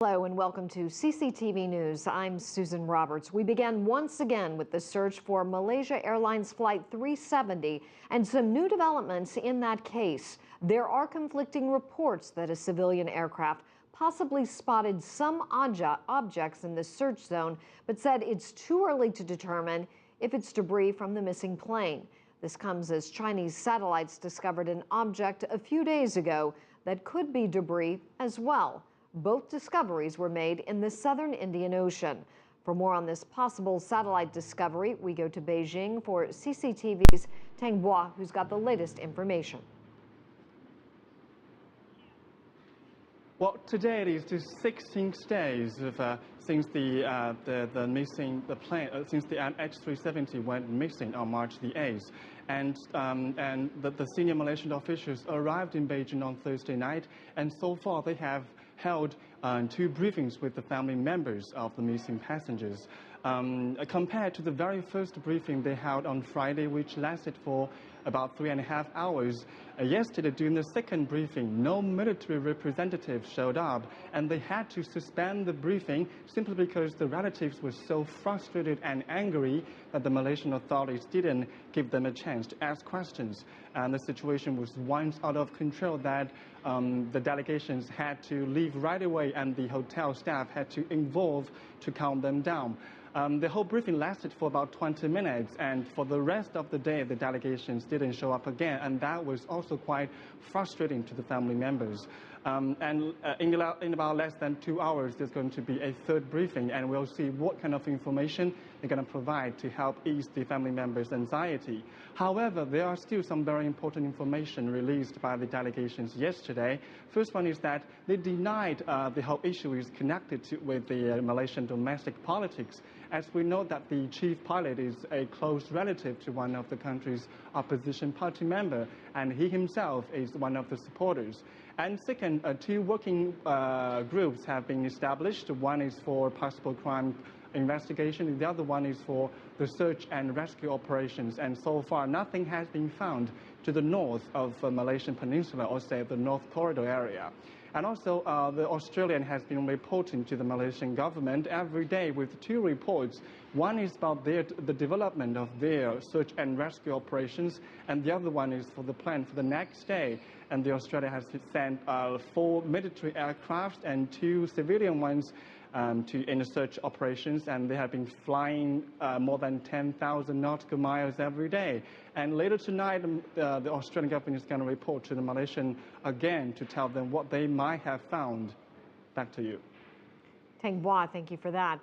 Hello and welcome to CCTV News. I'm Susan Roberts. We began once again with the search for Malaysia Airlines Flight 370 and some new developments in that case. There are conflicting reports that a civilian aircraft possibly spotted some objects in the search zone, but said it's too early to determine if it's debris from the missing plane. This comes as Chinese satellites discovered an object a few days ago that could be debris as well. Both discoveries were made in the southern Indian Ocean. For more on this possible satellite discovery, we go to Beijing for CCTV's Tang, who's got the latest information. Well, today it is the 16th days since the plane since the H370 went missing on March the 8th, and the senior Malaysian officials arrived in Beijing on Thursday night, and so far they have held two briefings with the family members of the missing passengers. Compared to the very first briefing they held on Friday, which lasted for about 3.5 hours, yesterday during the second briefing, no military representative showed up, and they had to suspend the briefing simply because the relatives were so frustrated and angry that the Malaysian authorities didn't give them a chance to ask questions. And the situation was once out of control that the delegations had to leave right away, and the hotel staff had to involve to calm them down. The whole briefing lasted for about 20 minutes, and for the rest of the day, the delegations didn't show up again, and that was also quite frustrating to the family members. In about less than 2 hours, there's going to be a third briefing, and we'll see what kind of information they're going to provide to help ease the family members' anxiety. However, there are still some very important information released by the delegations yesterday. First one is that they denied the whole issue is connected with the Malaysian domestic politics, as we know that the chief pilot is a close relative to one of the country's opposition party member, and he himself is one of the supporters. And second, two working groups have been established. One is for possible crime investigation, and the other one is for the search and rescue operations. And so far, nothing has been found to the north of Malaysian Peninsula, or say the North Corridor area. And also, the Australian has been reporting to the Malaysian government every day with two reports. One is about the development of their search and rescue operations, and the other one is for the plan for the next day. And the Australia has sent 4 military aircraft and 2 civilian ones in the search operations, and they have been flying more than 10,000 nautical miles every day. And later tonight, the Australian government is going to report to the Malaysian again to tell them what they might have found. Back to you. Tang, thank you for that.